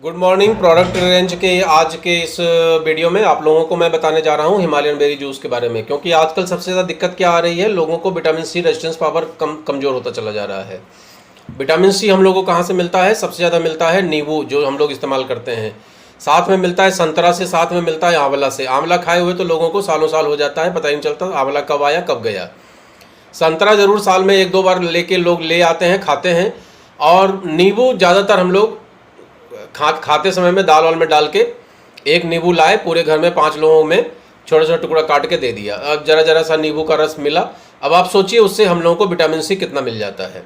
Good morning. Product range के आज के इस वीडियो में आप लोगों को मैं बताने जा रहा हूं हिमालयन बेरी जूस के बारे में, क्योंकि आजकल सबसे ज़्यादा दिक्कत क्या आ रही है, लोगों को विटामिन सी रेजिस्टेंस पावर कमज़ोर होता चला जा रहा है। विटामिन सी हम लोगों को कहाँ से मिलता है? सबसे ज़्यादा मिलता है नींबू, जो हम लोग इस्तेमाल करते हैं। साथ में मिलता है संतरा से, साथ में मिलता है आंवला से। आंवला खाए हुए तो लोगों को सालों साल हो जाता है, पता ही नहीं चलता आंवला कब आया कब गया। संतरा ज़रूर साल में 1-2 बार लेके लोग ले आते हैं, खाते हैं। और नींबू ज़्यादातर हम लोग खाते समय में दाल वाल में डाल के एक नींबू लाए, पूरे घर में 5 लोगों में छोटा छोटा टुकड़ा काट के दे दिया। अब जरा जरा सा नींबू का रस मिला। अब आप सोचिए उससे हम लोगों को विटामिन सी कितना मिल जाता है,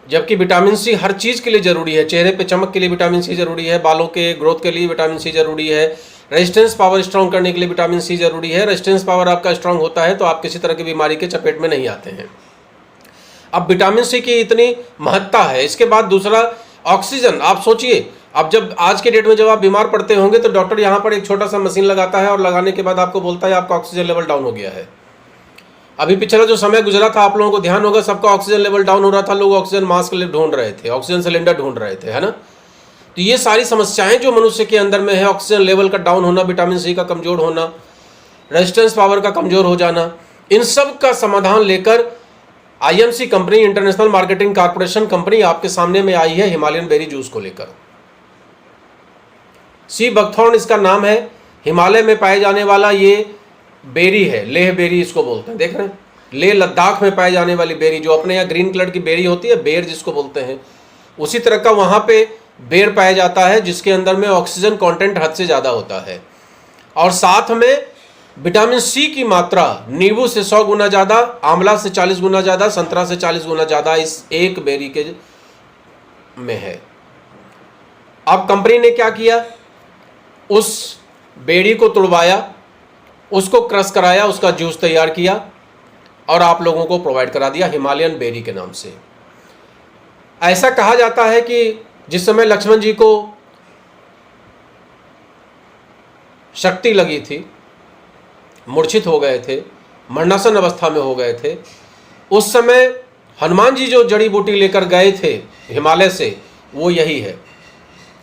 जबकि विटामिन सी हर चीज़ के लिए ज़रूरी है। चेहरे पे चमक के लिए विटामिन सी ज़रूरी है, बालों के ग्रोथ के लिए विटामिन सी ज़रूरी है, रेजिस्टेंस पावर स्ट्रॉन्ग करने के लिए विटामिन सी ज़रूरी है। रेजिस्टेंस पावर आपका स्ट्रॉन्ग होता है तो आप किसी तरह की बीमारी के चपेट में नहीं आते हैं। अब विटामिन सी की इतनी महत्ता है। इसके बाद दूसरा ऑक्सीजन। आप सोचिए, अब जब आज के डेट में जब आप बीमार पड़ते होंगे तो डॉक्टर यहाँ पर एक छोटा सा मशीन लगाता है और लगाने के बाद आपको बोलता है आपका ऑक्सीजन लेवल डाउन हो गया है। अभी पिछला जो समय गुजरा था, आप लोगों को ध्यान होगा, सबका ऑक्सीजन लेवल डाउन हो रहा था, लोग ऑक्सीजन मास्क ढूंढ रहे थे, ऑक्सीजन सिलेंडर ढूंढ रहे थे, है ना। तो ये सारी समस्याएं जो मनुष्य के अंदर में है, ऑक्सीजन लेवल का डाउन होना, विटामिन सी का कमजोर होना, रेजिस्टेंस पावर का कमजोर हो जाना, इन सब का समाधान लेकर IMC company, international marketing corporation company आपके सामने में आई है हिमालयन बेरी जूस को लेकर। सी बकथॉर्न इसका नाम है। हिमालय में पाए जाने वाला ये बेरी है, लेह बेरी इसको बोलते हैं। देख रहे हैं, लेह लद्दाख में पाए जाने वाली बेरी, जो अपने यहाँ ग्रीन कलर की बेरी होती है, बेर जिसको बोलते हैं, उसी तरह का वहाँ पे बेर पाया जाता है, जिसके अंदर में ऑक्सीजन कंटेंट हद से ज़्यादा होता है। और साथ में विटामिन सी की मात्रा नींबू से 100 गुना ज़्यादा, आंवला से 40 गुना ज़्यादा, संतरा से 40 गुना ज़्यादा इस एक बेरी के में है। अब कंपनी ने क्या किया, उस बेरी को तुड़वाया, उसको क्रश कराया, उसका जूस तैयार किया और आप लोगों को प्रोवाइड करा दिया हिमालयन बेरी के नाम से। ऐसा कहा जाता है कि जिस समय लक्ष्मण जी को शक्ति लगी थी, मूर्छित हो गए थे, मरणासन अवस्था में हो गए थे, उस समय हनुमान जी जो जड़ी बूटी लेकर गए थे हिमालय से, वो यही है।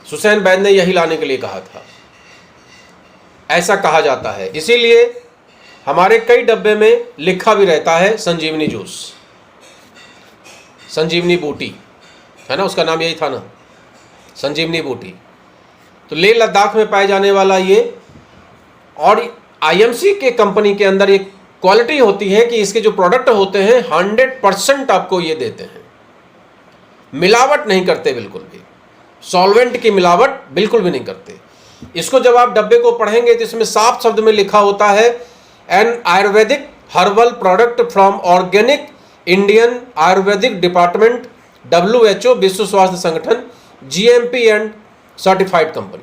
सुसैन वैद्य ने यही लाने के लिए कहा था, ऐसा कहा जाता है। इसीलिए हमारे कई डब्बे में लिखा भी रहता है संजीवनी जूस, संजीवनी बूटी, है ना, उसका नाम यही था ना, संजीवनी बूटी। तो लेह लद्दाख में पाए जाने वाला ये, और आईएमसी के कंपनी के अंदर एक क्वालिटी होती है कि इसके जो प्रोडक्ट होते हैं 100% आपको ये देते हैं, मिलावट नहीं करते बिल्कुल भी, सॉल्वेंट की मिलावट बिल्कुल भी नहीं करते। इसको जब आप डब्बे को पढ़ेंगे तो इसमें साफ शब्द में लिखा होता है an Ayurvedic herbal product from organic Indian Ayurvedic department, WHO, विश्व स्वास्थ्य संगठन, GMP and certified company.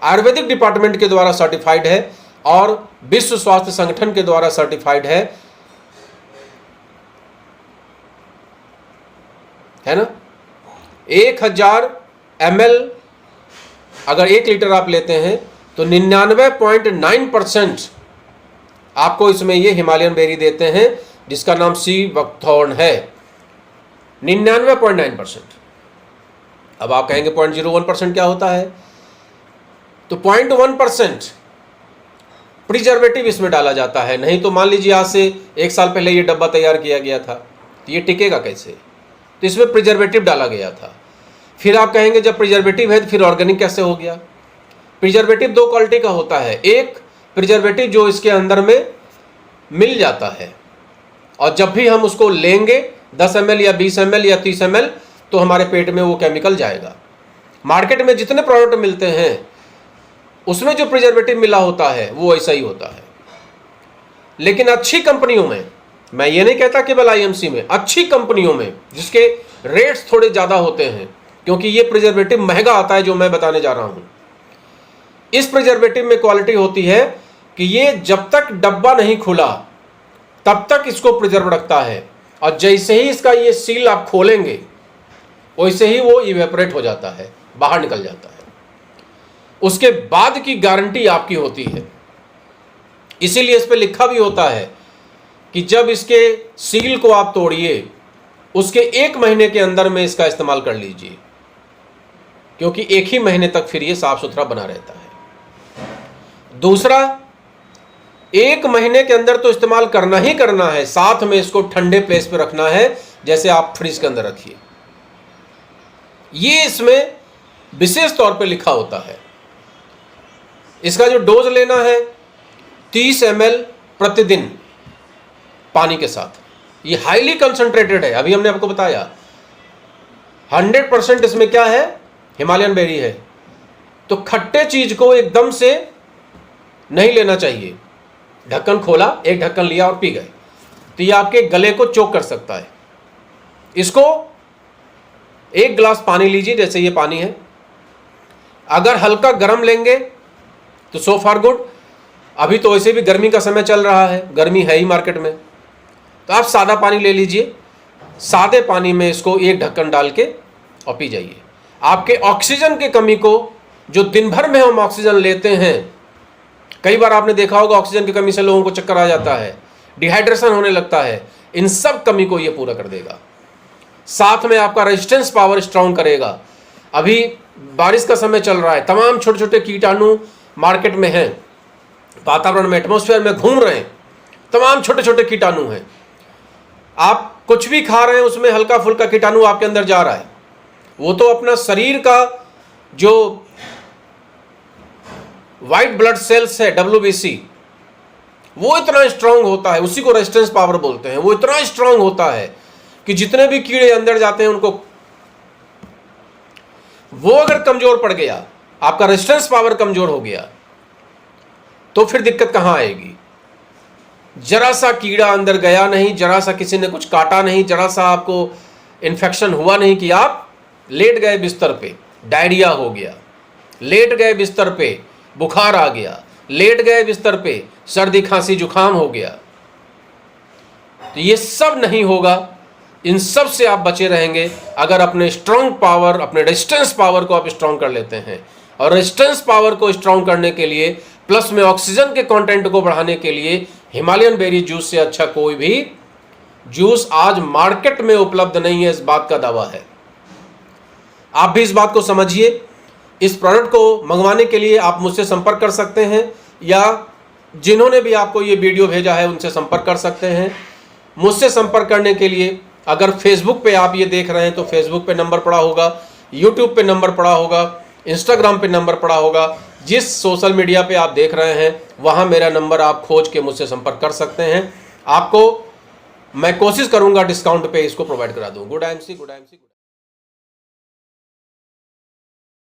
Ayurvedic department के द्वारा सर्टिफाइड है और विश्व स्वास्थ्य संगठन के द्वारा सर्टिफाइड है ना। 1000 ml अगर 1 लीटर आप लेते हैं तो 99.9% आपको इसमें ये हिमालयन बेरी देते हैं, जिसका नाम सी बकथॉर्न है। 99.9%। अब आप कहेंगे 0.01% क्या होता है? तो 0.1% प्रिजर्वेटिव इसमें डाला जाता है। नहीं तो मान लीजिए आज से 1 साल पहले ये डब्बा तैयार किया गया था, तो ये टिकेगा कैसे? तो इसमें प्रिजर्वेटिव डाला गया था। फिर आप कहेंगे जब प्रिजर्वेटिव है तो फिर ऑर्गेनिक कैसे हो गया? प्रिजर्वेटिव 2 क्वालिटी का होता है। एक प्रिजर्वेटिव जो इसके अंदर में मिल जाता है और जब भी हम उसको लेंगे 10 ml या 20 ml या 30 ml तो हमारे पेट में वो केमिकल जाएगा। मार्केट में जितने प्रोडक्ट मिलते हैं उसमें जो प्रिजर्वेटिव मिला होता है वो ऐसा ही होता है। लेकिन अच्छी कंपनियों में, मैं ये नहीं कहता केवल आईएमसी में, अच्छी कंपनियों में जिसके रेट्स थोड़े ज़्यादा होते हैं, क्योंकि ये प्रिजर्वेटिव महंगा आता है जो मैं बताने जा रहा हूं। इस प्रिजर्वेटिव में क्वालिटी होती है कि ये जब तक डब्बा नहीं खुला तब तक इसको प्रिजर्व रखता है, और जैसे ही इसका ये सील आप खोलेंगे वैसे ही वो इवेपोरेट हो जाता है, बाहर निकल जाता है। उसके बाद की गारंटी आपकी होती है। इसीलिए इस पे लिखा भी होता है कि जब इसके सील को आप तोड़िए उसके 1 महीने के अंदर में इसका इस्तेमाल कर लीजिए। क्योंकि एक ही महीने तक फिर ये साफ सुथरा बना रहता है। दूसरा, 1 महीने के अंदर तो इस्तेमाल करना ही करना है, साथ में इसको ठंडे प्लेस पे रखना है, जैसे आप फ्रिज के अंदर रखिए। ये इसमें विशेष तौर पे लिखा होता है। इसका जो डोज लेना है 30 ml प्रतिदिन पानी के साथ। ये हाईली कंसंट्रेटेड है, अभी हमने आपको बताया 100% इसमें क्या है, हिमालयन बेरी है। तो खट्टे चीज को एकदम से नहीं लेना चाहिए। ढक्कन खोला, एक ढक्कन लिया और पी गए, तो ये आपके गले को चोक कर सकता है। इसको 1 गिलास पानी लीजिए, जैसे ये पानी है। अगर हल्का गर्म लेंगे तो सो फार गुड। अभी तो वैसे भी गर्मी का समय चल रहा है, गर्मी है ही मार्केट में, तो आप सादा पानी ले लीजिए। सादे पानी में इसको 1 ढक्कन डाल के और पी जाइए। आपके ऑक्सीजन की कमी को, जो दिन भर में हम ऑक्सीजन लेते हैं, कई बार आपने देखा होगा ऑक्सीजन की कमी से लोगों को चक्कर आ जाता है, डिहाइड्रेशन होने लगता है, इन सब कमी को ये पूरा कर देगा। साथ में आपका रेजिस्टेंस पावर स्ट्रांग करेगा। अभी बारिश का समय चल रहा है, तमाम छोटे छोटे कीटाणु मार्केट में हैं, वातावरण में, एटमॉस्फेयर में घूम रहे हैं, तमाम छोटे छोटे कीटाणु हैं। आप कुछ भी खा रहे हैं उसमें हल्का फुल्का कीटाणु आपके अंदर जा रहा है। वो तो अपना शरीर का जो वाइट ब्लड सेल्स है WBC, वो इतना स्ट्रांग होता है, उसी को रेजिस्टेंस पावर बोलते हैं। वो इतना स्ट्रांग होता है कि जितने भी कीड़े अंदर जाते हैं उनको, वो अगर कमजोर पड़ गया, आपका रेजिस्टेंस पावर कमजोर हो गया, तो फिर दिक्कत कहां आएगी। जरा सा कीड़ा अंदर गया नहीं, जरा सा किसी ने कुछ काटा नहीं, जरा सा आपको इन्फेक्शन हुआ नहीं कि आप लेट गए बिस्तर पे, डायरिया हो गया, लेट गए बिस्तर पे, बुखार आ गया, लेट गए बिस्तर पे, सर्दी खांसी जुकाम हो गया, तो ये सब नहीं होगा। इन सब से आप बचे रहेंगे अगर अपने स्ट्रांग पावर, अपने रेजिस्टेंस पावर को आप स्ट्रांग कर लेते हैं। और रेजिस्टेंस पावर को स्ट्रांग करने के लिए, प्लस में ऑक्सीजन के कंटेंट को बढ़ाने के लिए, हिमालयन बेरी जूस से अच्छा कोई भी जूस आज मार्केट में उपलब्ध नहीं है, इस बात का दावा है। आप भी इस बात को समझिए। इस प्रोडक्ट को मंगवाने के लिए आप मुझसे संपर्क कर सकते हैं, या जिन्होंने भी आपको ये वीडियो भेजा है उनसे संपर्क कर सकते हैं। मुझसे संपर्क करने के लिए अगर फेसबुक पे आप ये देख रहे हैं तो फेसबुक पे नंबर पड़ा होगा, यूट्यूब पे नंबर पड़ा होगा, इंस्टाग्राम पे नंबर पड़ा होगा। जिस सोशल मीडिया पे आप देख रहे हैं वहाँ मेरा नंबर आप खोज के मुझसे संपर्क कर सकते हैं। आपको मैं कोशिश करूँगा डिस्काउंट पे इसको प्रोवाइड करा दूँ। Good IMC, good IMC।